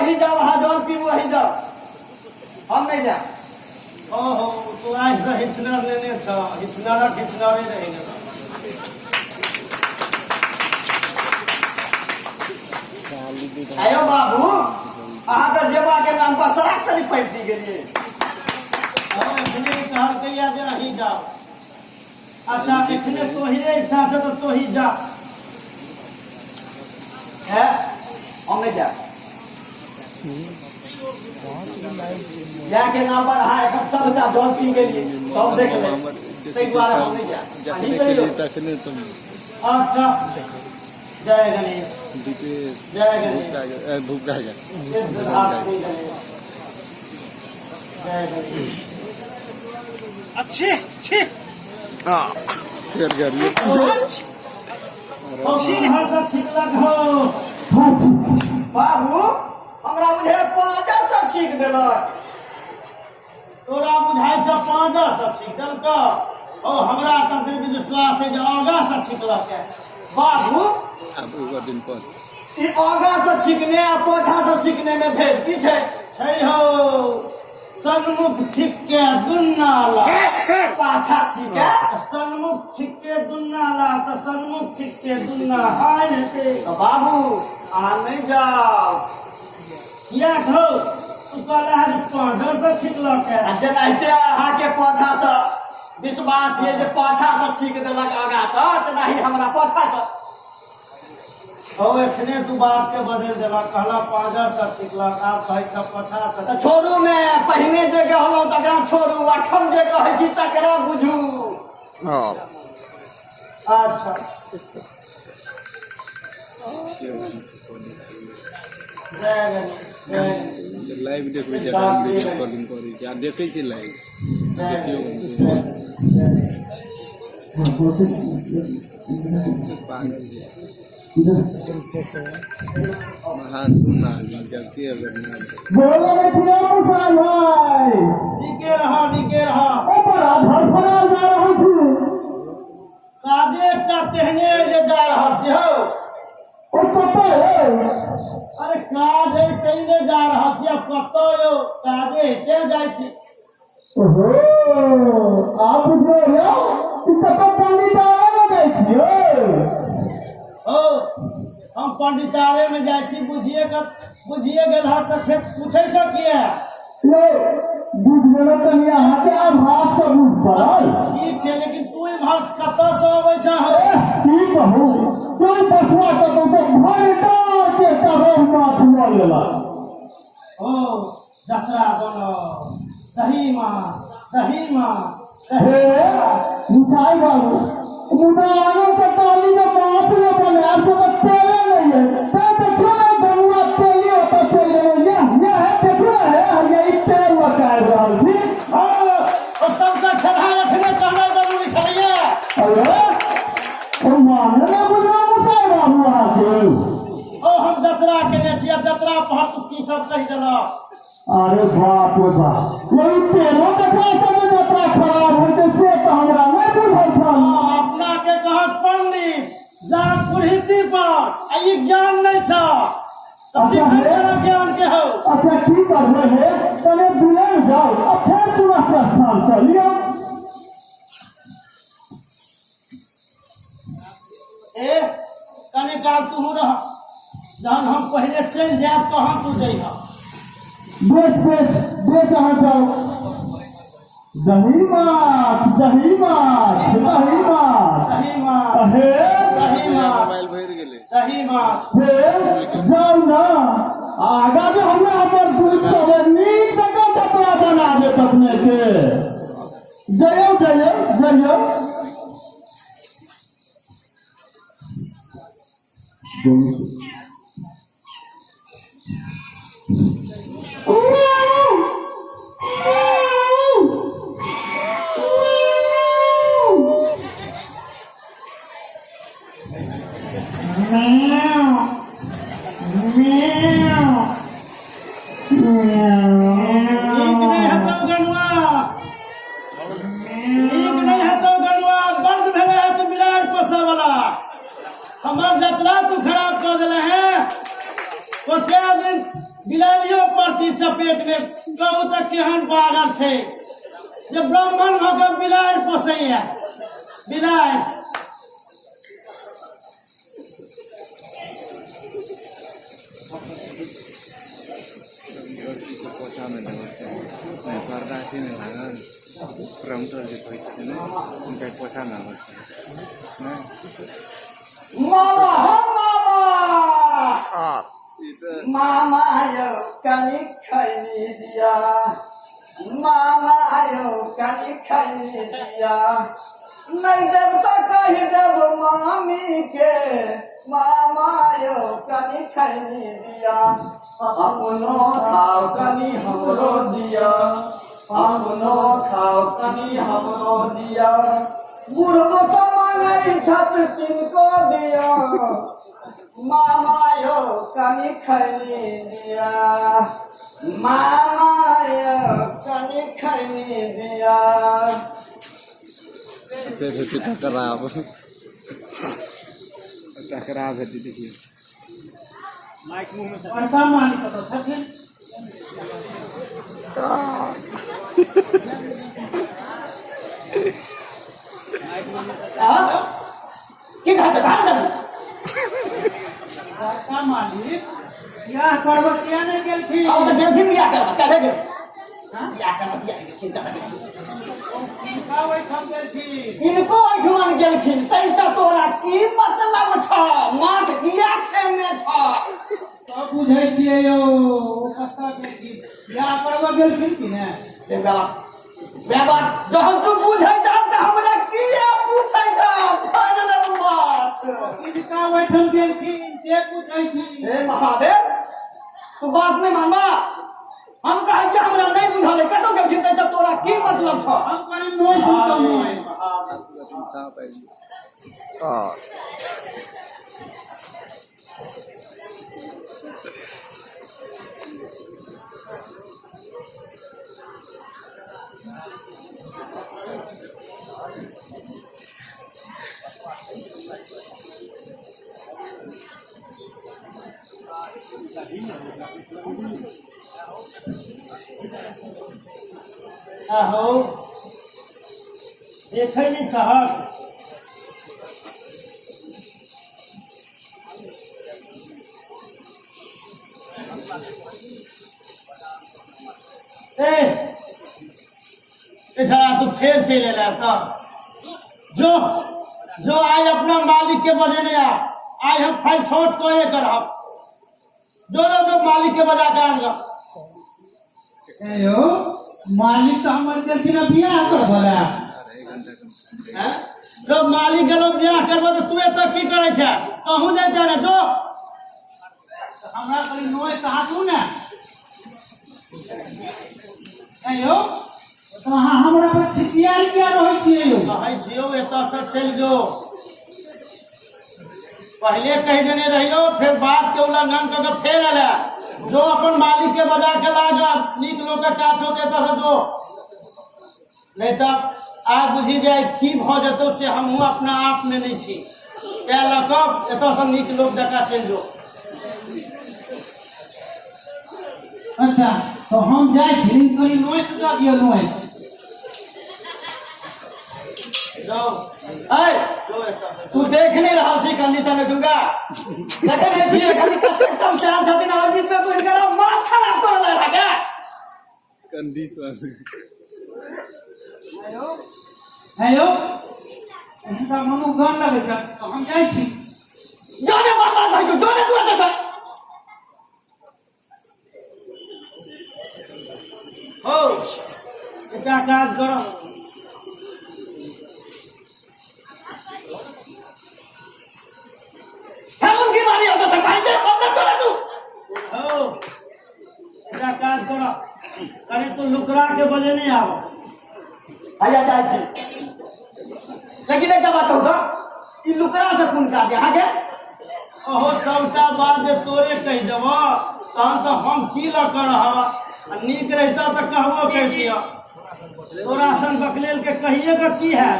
वही जाओ, वहां जल पी वही जाओ, हम नहीं जा। ओहो तू आज से हिचनर लेने छ, हिचनर हिचनरे रहेंगे। आयो बाबू, अहाँ तो जेबा के नाम पर सराक सरी पैट दी गेलिए। एखने कहलकैया जे अहीं जाओ। अच्छा एखने तोहरे इच्छा से तो तोही जा। है हम नहीं जा। के नाम पर अहाँ एक सब जल पी गेलिए, सब देख ले, ताहि दुआरे हम नहीं जा। अहीं कहियो। अच्छा जय गणेश, जय गणेश, भूख जय गणेश। अच्छे अच्छे बाबू हमरा बुझे पाँजर से छीक देलक। तोरा बुझाइ छ पाँजर से छीक देलक? ओ हमरा तक विश्वास है जे आगा से छीकलक। बाबू अब एगो दिन पर ई आगा से छीकने आ पाछा से छीकने में भेद की छै? छै हो सन्मुख छिक के दुन्नाला, पाछा छीके सन्मुख छिक के दुन्नाला तो सन्मुख छिक के दुन्ना हाय हेते। तो बाबू अहाँ नहीं जाओ। किया हो तू कहला है पाँजर से छिकलक है। जेनाहिते अहाँ के पाछा से विश्वास ये जे पाछा से छीक देलक आगा से, तेनाही हमरा पाछा से। ओ एखने तू बात के बदल देलक, कहला पाँजर से छिकलक, आब कहै छ पाछा से। तो छोड़ू ने, पहिने जे कहलहुँ तकरा छोड़ू, अखन जे कहै छी तकरा बुझू। अच्छा जय गणेश, जय लाइव देखबै जे वीडियो कॉलिंग करै छी आ देखै छी लाइव देखियो महान सुनना जब के बोले भाई निके रहा ओ बड़ा धड़फड़ा जा रहा छी। काजे एकटा तेहने जे जा रहा छी हो ओ कतौ हो? अरे काज है तेहने जा रहा छी, अब कतौ यो काजे हेते जाइ छी। ओहो आप बुझो यो कि कतौ पंडितारे में जाइ छी हो? हम पंडितारे में जाइ छी, बुझिए गेल हा त खेत पूछै छ किया? यो बुझ गेलो तनी अहाँ के आभास से बुझ पड़ल। ठीक छै लेकिन तू इमहर कतऽ से अबै छ? की कहू कोई बसवा त तो घंटा के कहो माथ हुआ लेला। ओ जतरा बनो सही मां हे मिठाई बाबू मुदा आनो के ताली में माथ ले बने आप तो तेले नहीं है तो देखो ना गंगा तेली होता चले ये है देखो ना है ये तेल लगाए रहल छी। हां और सबका खड़ा रखने कहना जरूरी छलिए। अरे ओ माने ना बुझवा मुसाई बाबू आके ओ हम जतरा केने छिया, जतरा पर तू की सब कहि देला? अरे बाप रे बाप यही तेलो देखा सब जतरा खराब होते से तो हमरा नहीं बुझल था। अपना के कहत पंडित जा पुरहिती पर आ ई ज्ञान नहीं छ तो सिखर ज्ञान के हो। अच्छा ठीक करबे है तने दुले जाओ अच्छा पूरा प्रस्थान चलियो। ए कने काल तू रह, जहन हम पहले चल जाब तहन तू जइहा। देख अहाँ जाओ दही माछ मोबाइल भर गेले दही माछ जाओ ना आगा जो हमरा हमर दूध सब नीक जगह जतरा बना दे अपने के। जइयो हमर जतरा तू खराब कर दिले है तो क्या में बिलाड़ियों पड़ती चपेट में कहू तो केहन बागर छे जे ब्राह्मण भके बिलाड़ पोसैया बिलाड़ पोछा में नहीं पर्दा थी नहीं लगा प्रमोटर जो कोई थी ना उनका पोछा में ना मामा हो मामा मामा यो कनी खैनी दिया मामा यो कनी खैनी दिया नहीं देव तो कह देव मामी के मामा यो कनी खैनी दिया अपनो खाओ कनी हमरो दिया अपनो खाओ कनी हमरो दिया बुढ़बो तो मांगे छत किनको दिया मामा यो कनी खैनी दिया मामा यो कनी खैनी दिया फिर टकराव है देखिए माइक मुंह में पड़ता मानी तो छठे की घाटे घाटे का मालिक क्या करबो किया ने गेल थी अब तो देव भी क्या करबा करे गेल हां क्या करबा क्या चिंता नहीं का वही हम गेल थी इनको अठमान गेलखिन तैसा तोरा की मतलब छ माथ किया खेने छ तो बुझै छियै यो कत्ता गेल थी या करबो गेल थी कि ने ए बाबा जहन तू बुझै जा त हमरा किया पूछै छ फाइनल बात इनका वही हम गेल थी से बुझै छी हे महादेव तू बात नहीं मानबा हम कहे कि हमरा नहीं बुझल कतो के चिंता छ तोरा की मतलब छ हम करी नोई सुनता नोई सांप है आहो देखै नहीं चाहत बेचारा तू फिर से ले लाता जो आज अपना मालिक के बजे नहीं आ आज हम फाइल छोट को ये करब जो मालिक के बजा के आनगा हेलो मालिक तो हमारे दिल की ना बियाह कर बोला हैं जो मालिक के लोग बियाह करबो तो तू तक की करे छ कहूं जाय जाने जो हमरा करी नोय साथू ना हेलो तो हमरा पर छिसियाल किया रहै छियै यो कहै छियो एता से चल जो पहले कह देने रहियो फिर बात के उल्लंघन करके फिर आला जो अपन मालिक के बजा के लागा नीक लोग के काछो के तो जो नहीं तो आप बुझी जाए की भ जतो से हम अपना आप में नहीं छी क्या लकब एतो से नीक लोग डका चल जो अच्छा तो हम जाय छी करी नोय से द दियो नोय तू देख नहीं रहा थी कंडीशन में दूंगा लेकिन ऐसी खाली कम शांत था ना और बीच में कोई करा माथा खराब कर रहा है क्या कंडीशन हेलो इनका मनु गान लगे छ तो हम जाय छी जाने बार भाई को जाने तू आता हो एटा काज करो हेमंत की मारी होता था कहीं तेरे बंद कर तू हो एटा काज करो अरे तू लुकरा के बजे नहीं आओ आया जाए छी लेकिन एक बात होगा ई लुकरा से कौन का दे आगे ओहो सबटा बात जे तोरे कह देबो तहन तो हम की ल कर हवा नीक रहता तो कहबो कर दिया तोरा सन बकलेल के कहिए का की है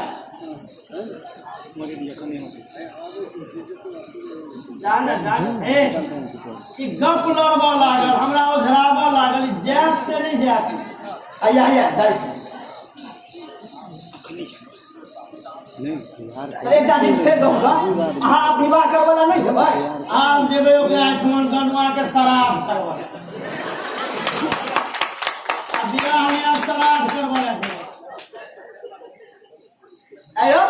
जान ए कि गप लड़बा लागल हमरा ओझराबा लागल जात से नहीं जात आया जाइ छी एक दादी फेर कहूँगा अहाँ विवाह करे वाला नहीं है भाई आब जेबे ओकरा आठमन गनुआ के शराब करवा विवाह में आप श्राद्ध करवा आयो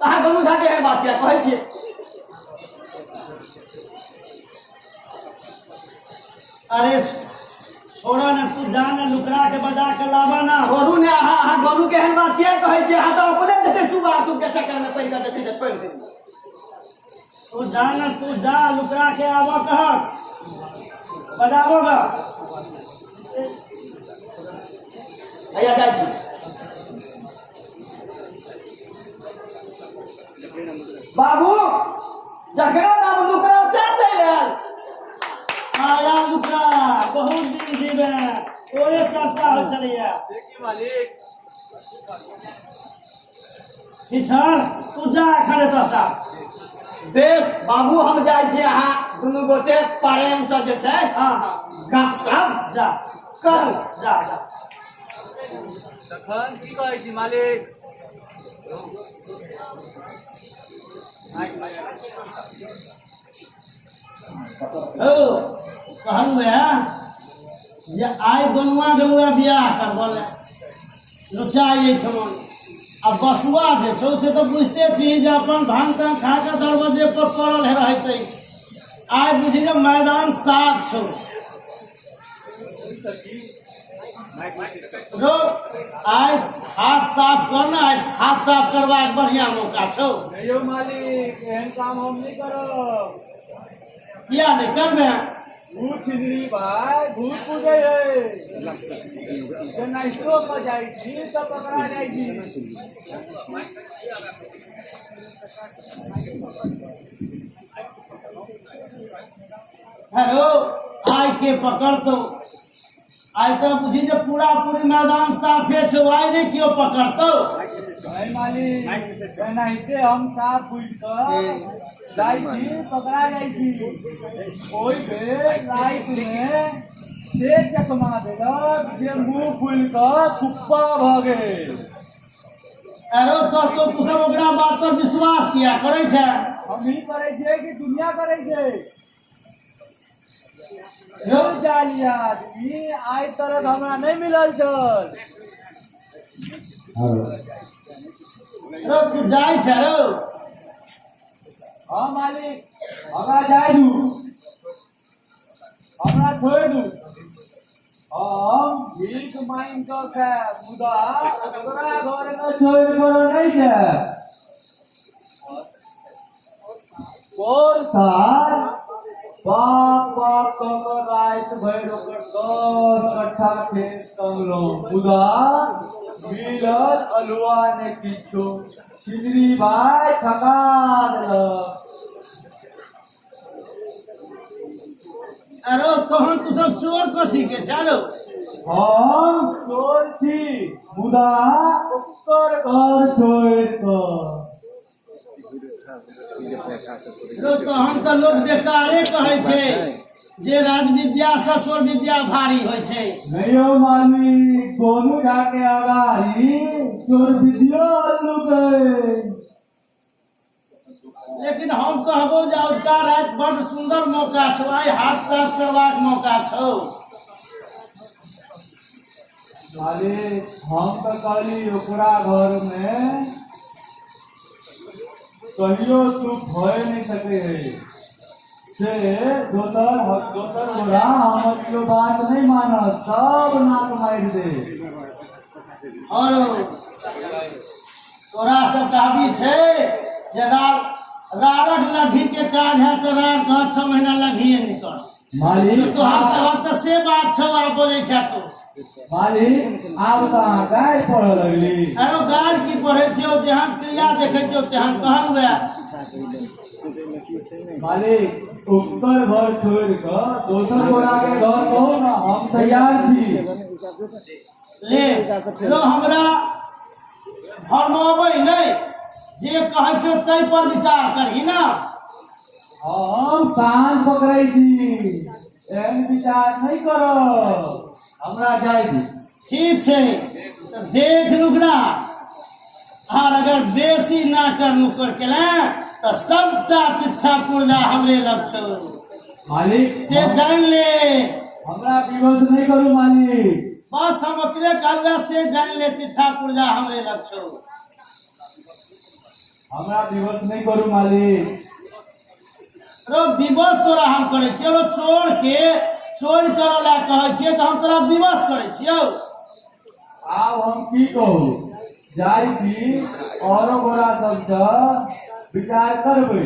कहाँ गनु झा के बात किया कहै छी अरे छोड़ा ना तू जाना लुकरा के बजा के लावा ना छोड़ू ने अहाँ गनु के एहन बात किया कहै छी अहाँ तो अपने देखे सुबह के चक्कर में पैसा देखे जे छोड़ दे तू जाना तू जा लुकरा के आवा कह बजावोगा आया जाइ छी बाबू जकरा नाम लुकरा से चल आयल आया लुकरा बहुत दिन जीवे ओए चर्चा हो चलिया देखिए मालिक किछर तू जा खड़े तो साहब बेस बाबू हम जाइ छी अहाँ दुनू गोटे प्रेम से जे छै हां गपशप जा करू जा तखन की कहै छी मालिक ओ कहलू है जे आइ गनुआ गलुआ बियाह करबल लुचाई ठमन अब बसुआ जे छौ से तो बुझते छी जे अपन भांग तांग खा के दरवाजे पर पड़ल है रहते आइ बुझी जे मैदान साफ छौ रो आइ हाथ साफ करना हाथ साफ करबाक बढ़िया मौका छौ नहीं मालिक एहन काम हम नहीं करब किया नहीं करबे भूत छिंदरी भाई भूत पूजे है जे नाइस्टो पर जाइ छी त पकड़ा जाइ छी हेलो आइ के पकड़तो आइ तो बुझी जे पूरा पूरी मैदान साफे छौ आइ नहीं क्यों पकड़तो भाई मालिक नाइस्टे हम साफ बुझ कर जाइ छी पकड़ा जाइ छी ओइ बे लाइट में से चकमा देलक जे मुंह फूल कर कुप्पा भ गेल अरे तो तू सब ओकरा बात पर विश्वास किया करे छै हम ही करे छियै कि दुनिया करे छै रो जाली आदमी आइ तरह हमरा नहीं मिलल छल रो तू जाइ छै रो हाँ मालिक हमरा जाय दू हमरा छोड़ दू हम भीख मांग कर खाएब मुदा ओकरा घर न छोड़ कर नहीं जाएब और साल बाप कर रात भर ओकर 10 कट्ठा खेत कमलो मुदा मिलल अलुआ ने किछो छिंदरी भाई छका देलक अरे कहन तू सब चोर कथी के चलो हम चोर छी मुदा ओकर घर छोड़ रो कहन तो लोग बेकारे कहे छै जे राज विद्या से चोर विद्या भारी होय छै नहीं मानी दोनों जाके अगारी चोर विद्या लुके लेकिन हम कहबो जे उसका रात बड़ सुंदर मौका छौ आइ हाथ साफ करबाक मौका छौ मालिक हम तो कहली ओकरा घर में कहियो सुख हो नहीं सके से दोसर गोरा हमर केओ बात नहीं मानत सब नाक मारि दे और तोरा सब कहबी छै जे रारक लड्ढी के काज है तो रार 6 महीना लगिए निकल मालिक तोहर तो से बात छौ आ बोले छै तू मालिक आब तो अहाँ गाय पढ़ लगली अरे गार की पढ़े छियो जेहन क्रिया देखे छियो तेहन कहल हुए मालिक ओकर घर छोड़ कर दोसर गोरा के घर कहो ना हम तैयार छी ले लो हमरा भरमाबै नहीं जे कहै छौ तै पर विचार करही ना हम कान पकड़ै छी एहन विचार नहीं करो हमरा जाय दी ठीक है तो देख लुकना और अगर बेसी ना कर नुकर केला तो सबटा चिट्ठा पुर्जा हमरे लग छो मालिक से जान ले हमरा विवश नहीं करू मालिक बस हम अपने कहलवा से जान ले चिट्ठा पुर्जा हमरे लग छो हमरा विवश नहीं करू मालिक रो विवश तोरा हम करे छियो रो चोर करो ला कहे छियै तो हम तोरा विवश करे छियो आब हम की कहू जाय छी औरो गोरा सबसँ विचार करबै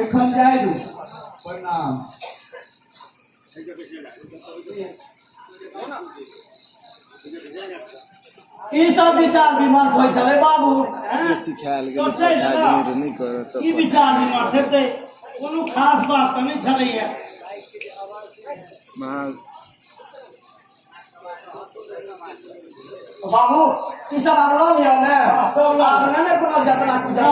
एखन जाय दू प्रणाम ई सब विचार विमर्श होइ छलै बाबू सिखायल तो गेल छै ने नहीं करत ई विचार विमर्श हेतै कोनो खास बात तऽ नहि छलैया बाबू ई सब आब लऽ लिअ ने आब नहि कोनो जतरा कुजरा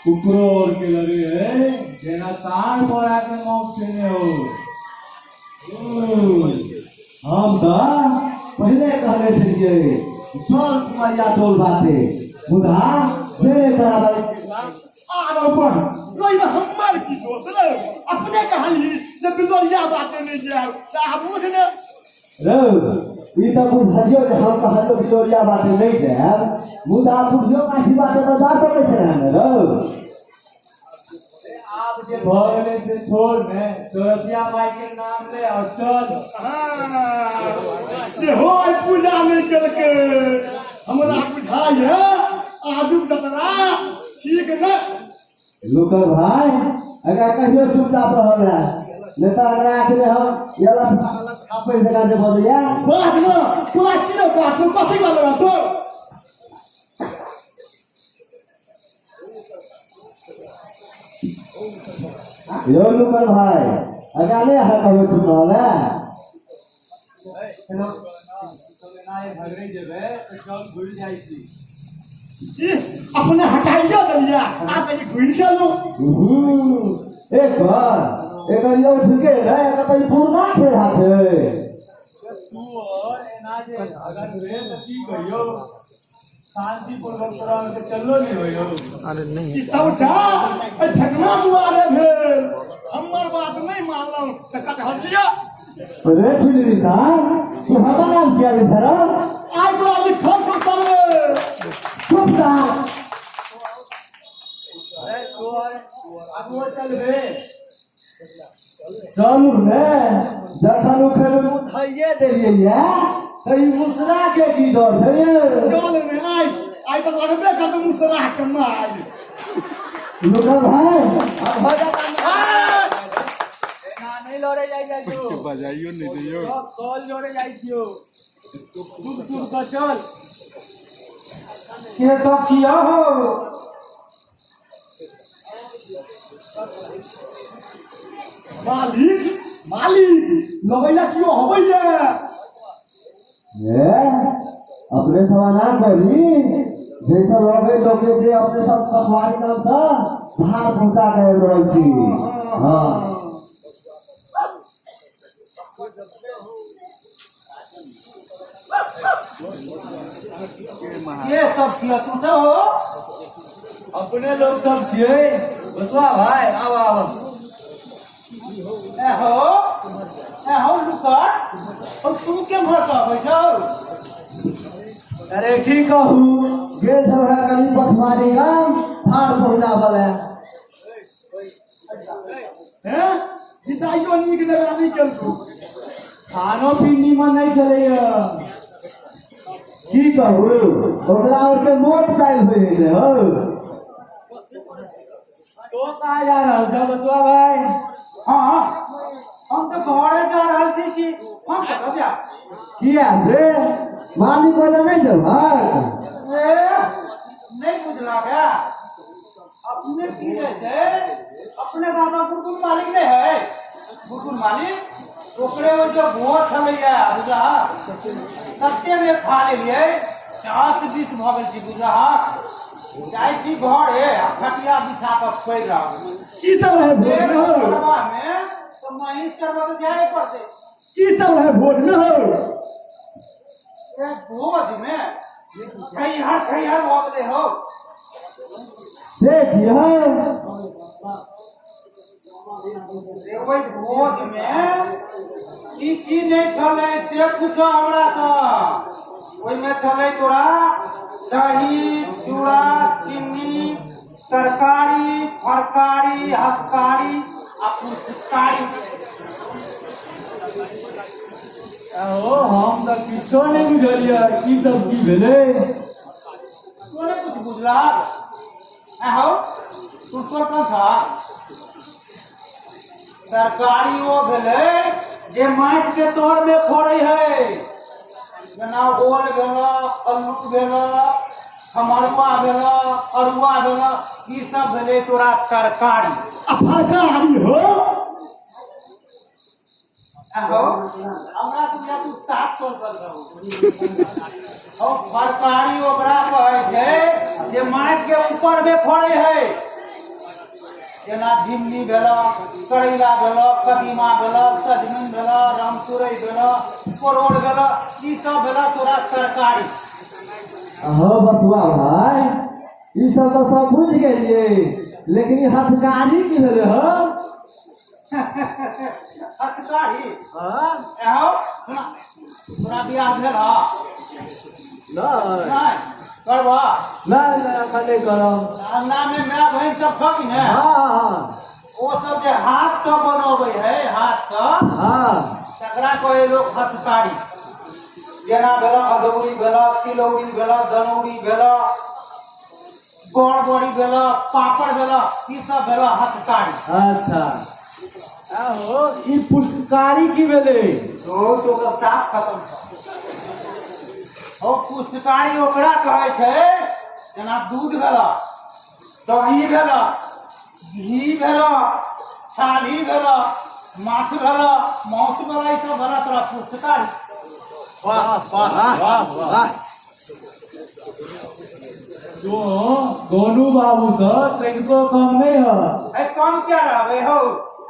कुकरो और के लगे है जेना तार बोरा के मौत केने हो हम तो पहले कहले छलिए चल तुम्हारी टोल बाते मुदा से बराबर आरो पर रोइबा हमर की दोस्त रे अपने कहली जे बिलोरिया बाटे नहीं जाओ त आब बुझ ने रो ई त बुझलियो जे हम कहलो बिलोरिया बाते नहीं जाब मुदा बुझियो काशी बाते तो जा सकै छै ने रो आप जे भर ले से छोड़ में चौरसिया माई के नाम ले और चल से हो पूजा नहीं करके हमरा बुझाय है आजुक जतरा ठीक न लुकर भाई अगर कहियो चुपचाप रहल है नहीं तो अगर आखिर हम यलस खापे जगह जे बजैया बात न तोरा की न बात कथि वाला तो यो लुकर भाई अगर नहीं है कहियो चुप रहल है हेलो चले ना ये भगरे जेबे तो चल घुर जाई छी अपने हटाइया दलिया आ त घुर चलो एक यो ठिके है एक त पूर्णा फेरा छै तू और एना जे अगर रे तो की कहियो शांति पूर्वक तोरा के चलो नहीं होयो अरे नहीं ई सबटा ए ठगना दुआरे भेल हमर बात नहीं मानलौ त कत हटिया रे छिली साहब तू हमारा नाम क्या ले सर आई तो लिखल छ साले चुप सा अरे तू और आगो चल बे चलू ने जखन उखल उठाइए देलिए या त ई मुसरा के की डर छै चल रे आई तो लगबे कर मुसरा के मार लुकर भाई अब हो जा एना नहीं लड़े जाई जो बजाइयो नहीं दियो सब कॉल जोड़े जाई छियो सुन सुन के चल के सब छिया हो मालिक लगैया कियो हबैया ए अपने समाधान करी जैसे लोगे लोगे जे अपने सब कसवारी नाम से भार पहुंचा के रहल छी हां ये सब छिया तू सब हो अपने लोग सब छिए बसवा भाई आव आव ए हो लुका अब तू के भरता बैठो अरे की कहू गेल छौड़ा कनी पछवारी गाम भार पहुंचावल है हैं हिदाइयो नीक जगह नहीं केलकू खानो पीनी में नहीं चलेगा की कहू ओकरा और के मोट चाल हो गेले हो। तो कहाँ जा रहा है बतुआ भाई? हाँ हम तो घरे जा रहे थे कि हम कहाँ जा किया से मालिक को तो नहीं जब नहीं बुझला क्या अपने की थे अपने दादा गुरगुर मालिक नहीं है गुरगुर मालिक ओकरे वो जो बहुत छलैया बुझला सत्य में खा लिए 40-20 भगल छी बुझला जाय छी घर है खटिया बिछा कर खोल रहा की सब है भोज में हो में तो महिष करवा तो जाए पड़ते की सब है भोज में हो भोज में कहीं हर भोगले हो से की हो वही भोज में की नहीं छले से पूछो हमरा से ओई में छले तोरा दही चूड़ा चीनी तरकारी फरकारी हथकारी आ पुस्तकारी ओ हम तो किछो नहीं बुझलिए की सब की भेले। तोने कुछ बुझला हो तू कौन था तरकारी वो भेले जे माटि के तोड़ में फोड़े है जेना ओल भेल अल्लू भेल खमरुआ भेल अरुआ भेल ई सब भेले तोरा तरकारी फरकारी हो हमरा तू साफ तोड़ कर दहो फरकारी ओकरा कहै छै जे माटि के ऊपर में फोड़े है जेना झिमनी भेल करैला भेल कदीमा भेल सजमनि भेल रामतुरई भेल परोड़ भेल ई सब भेल तोरा तरकारी हो बसुआ भाई ई सब तो सब बुझ गेलिए लेकिन ई हथकारी की भेले हो हथकारी हां एहो सुना तोरा बियाह भेल नहीं नहीं करबा नहीं खाने करो अंगना में माय बहन सब छौ कि ने हां ओ सब जे हाथ से बनबै है हाथ से हां तकरा कहे लोग हथकारी जेना भेल अदौरी भेल तिलौरी भेल दनौरी भेल गड़बड़ी भेल पापड़ भेल ई सब भेल हथकारी अच्छा आहो ई पुस्तकारी की भेले? तो का साफ खत्म छ ओ पुस्तकारी ओकरा कहै छै जेना दूध भेल दही भेल घी भेल छाली भेल माछ भेल मांस भेल ई सब भेल तोरा पुस्तकारी वाह वाह वाह वाह तो गोनू बाबू से तनिको कम नहीं है। ए कम क्या रहबे हो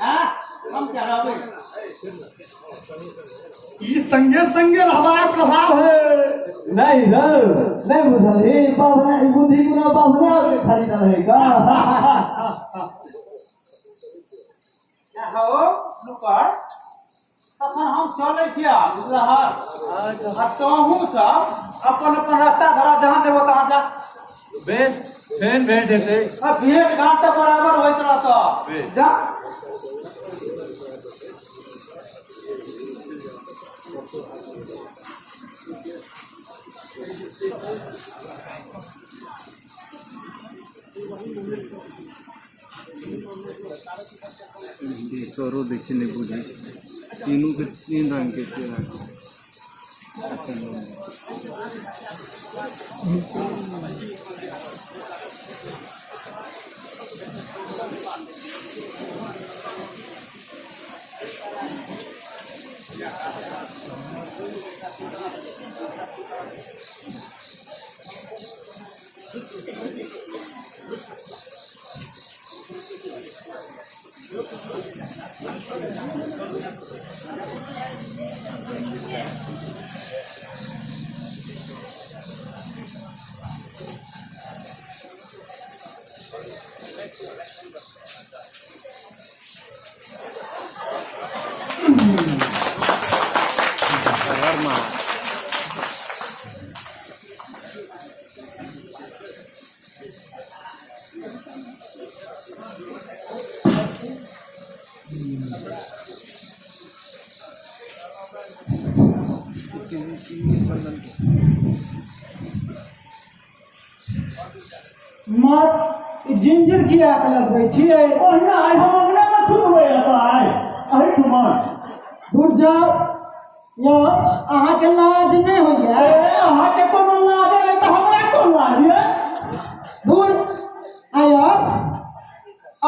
हैं कम क्या रहबे ई संगे संगे हमारा प्रभाव है नहीं रो नहीं बुझल ही बाबना ई बुद्धि गुना बाबना के खरीद रहेगा हो लुकर तखन हम चलै छियै बुझलह अच्छा तोहू सब अपन अपन रास्ता भरा जहाँ देबो तहाँ जा बेस फेन भेंट हेतै। अब भेंट घाट तो बराबर होइत रहत जा तोरो देखिए नहीं बुझे तीनों के तीन रंग के थे चंदन के मत जिंजर किया के लगबै छियै ओहिना आइ हम अंगना में सुनबै आइ अरे तुमन दूर जाओ यो अहाँ के लाज नहीं होइए अहाँ के कोनो लाज नहीं तो हमरा कोन लाज है दूर आयो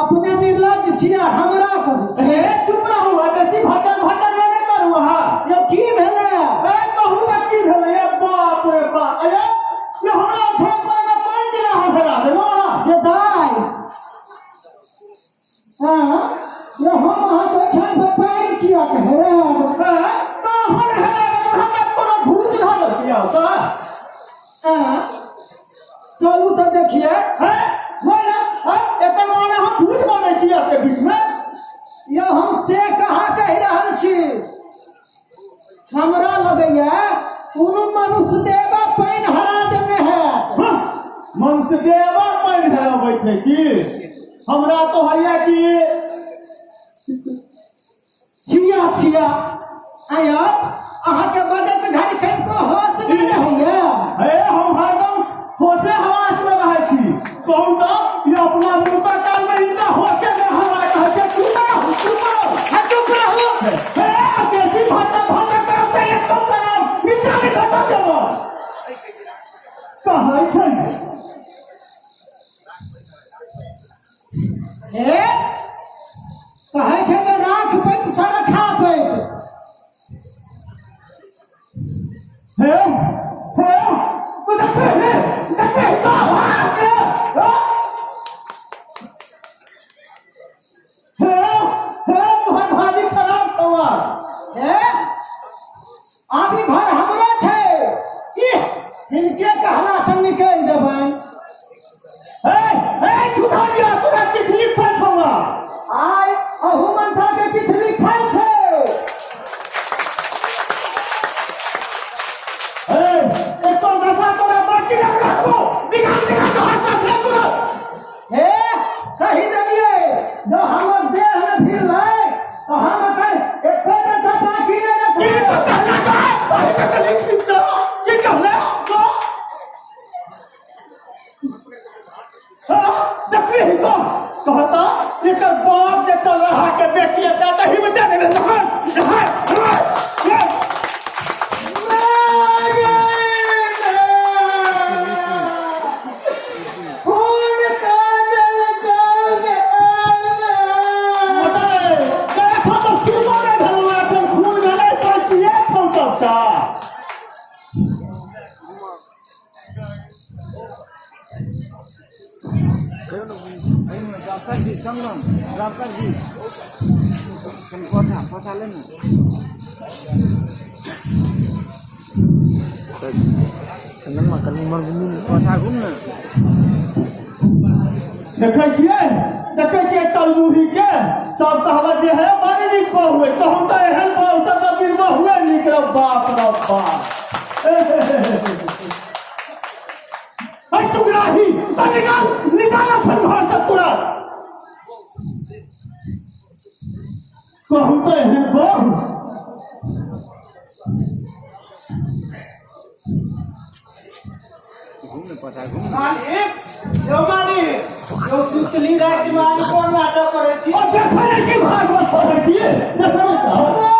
अपने निर्लज छियै हमरा कहै छै चुप रहू बेसी भटक भटक नहीं करू अहाँ यो की भेलै ए कहू ना की भेलै बाप रे बाप अरे ये हमरा ठोक पर ना पान दिया अहाँ फेरा देलो ये दाई हां ये हम अहाँ के छान पर पान किया कह रे तो हम है हमरा कोनो भूत धर किया तो हां चलू तो देखिए हैं बोला एकर माने हम भूत बनै छी आपके बीच में ये हम से कहा कह रहल छी हमरा लगैया कोनो मनुष्य देवा पाइन हरा देने है मनुष्य देवा पाइन हराबै छै की हमरा तो हैया कि छिया छिया आया अहाँ के बजत घड़ी कहीं को होश नहीं रहैया हे हम हरदम होशे हवास में रहै छी कहू तो ये अपना मुर्दा काल में इनका होशे में हमरा कहै छै चुप रहो हे बेसी भटक भटक करब त एक कम करब नीचा में घटा देब कहै छै हे कहै छै जे राख पैत सरखा पैत हे हे देखै तो हे तोहर भाजी खराब छौ हे आदमी घर हमरे छै इनके कहला से निकल जेबै हे सुधा दिया तोरा किछ लिखल छौ आइ अहू मनसा के किछ लिखल छै एक तो दफा तोरा बाकी रखबो निकाल के हाथ से तुरंत हे कहि देलिए जो हमर देह में फिरलै तो हम अकर एक दफा बाकी नहीं रखबो ई तो कहला का पहिले से लिख दो की कहले तो देखली ही तो कहता एकर बाप जे तो रहा के बेटी है त हिम्मत नहीं रहा रामसर जी पछा ले ना चंदन मा कल उमर घूम पछा घूम ना देखै छियै तलमुही के सब कहलक जे है बड़ी नीक बहुए तो हम तो एहन बहु त बिन बहुए निकलब बाप रे बाप टुकराही तो निकाल अपन घर तक तुरंत कहू तो एहन बहु घूम पछा घूम मालिक जो सुतली रात दिमाग कोन नाटक करे छी और देखै नहीं कि भाग मत पड़े दिए देखै साहब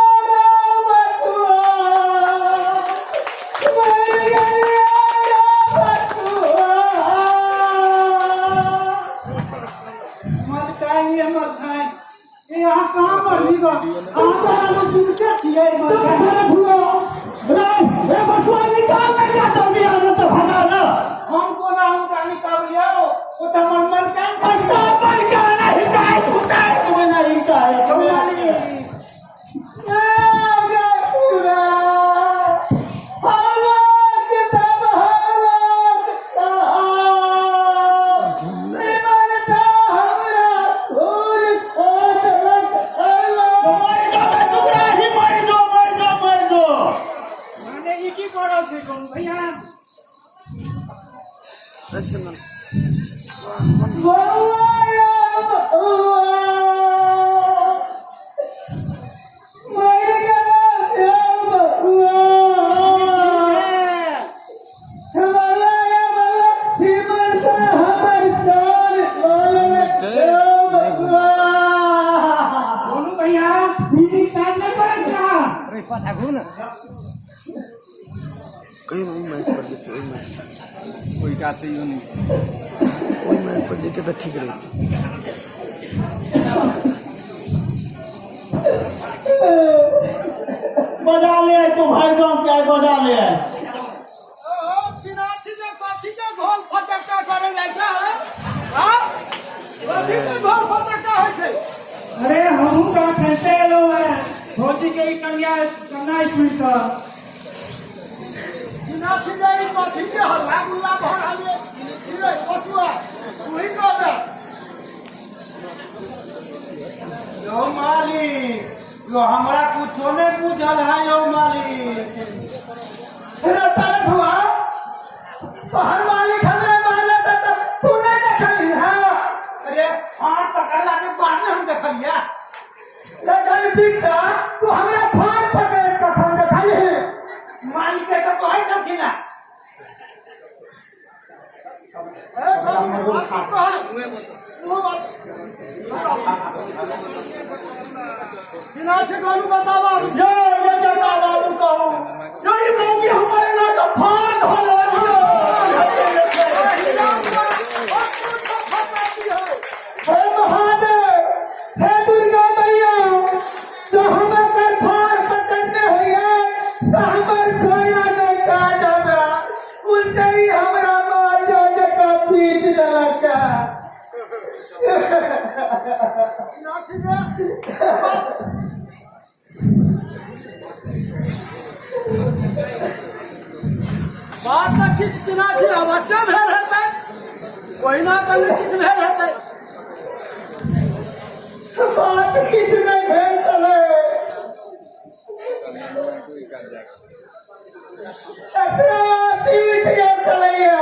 यहाँ कहाँ पर भी गो कहाँ लोग जिनके छिए बसुआ निकाल नहीं जाता दिया तो भगा ना हमको ना हमका निकाल लिया वो तो मलमल का सब बन के नहीं जाए तुम्हें नहीं जाए तुम्हारी Let's go. कहीं वही मैच कर देते वही मैच कोई का चाहिए नहीं वही मैच कर देते तो ठीक रहे बजा ले तू भाई गाँव क्या बजा ले दिनाची ने कथी के घोल फटक्का करे जाइ छै हां कथी के घोल फटक्का होइ छै अरे हमहू का कहते लो है भौजी के कन्या स्कूल का दिनाची ने कथी के हल्ला गुल्ला भ रहले सिरे पसुआ तूही कहबे यो मालिक यो हमरा कुछो नहीं बुझल है यो मालिक तेरा तरफ हुआ बाहर मालिक हमें मारना था तब तू नहीं देखली है अरे हाथ पकड़ला के बाद में हम देखलिया लखन बिट्टा तू हमरा फान पकड़ के फोन देखली है मालिक के तो है छलखिन ना ए बाबू बात कह तू बात दिनाची गोलू बतावा यो जटा बाबू कहूं यो ये मौगी हमारे ना तो फान धोलो हे महादेव हे दुर्गा मैया जो हमें कर फार पकड़ने हुए तो हमार खोया नहीं का जाबा उल्टे ही हमरा माल जो का पीट दलका दिनाची ने बात तो किछ दिनाची अवश्य भेल हेतै ओहिना तऽ नहि किछ भेल हेतै बात किछ नहीं भेल चले एकरा तीर्थ गेल चलैया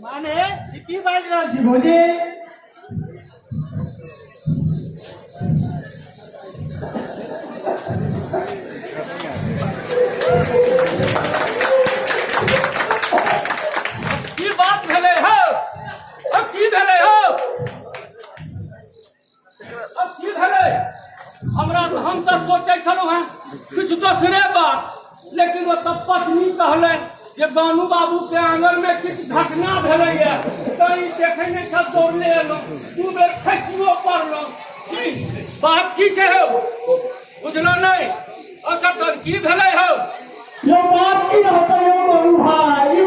माने ई की बाजि रहल छी भौजी की बात भेले हो अब की भेले हो अब की भेले हमरा हम तो सोचे छलहुँ हैं कुछ दोसरे बात लेकिन वो तब पत्नी कहले जे बानू बाबू के आंगन में किछ घटना भेले है कहीं देखे नहीं सब दौड़ले एलहुँ दू बेर खसियो पड़लहुँ की बात की छै हो बुझलो नहीं अच्छा तब की भेले हो यो बात की रहता यो बाबू भाई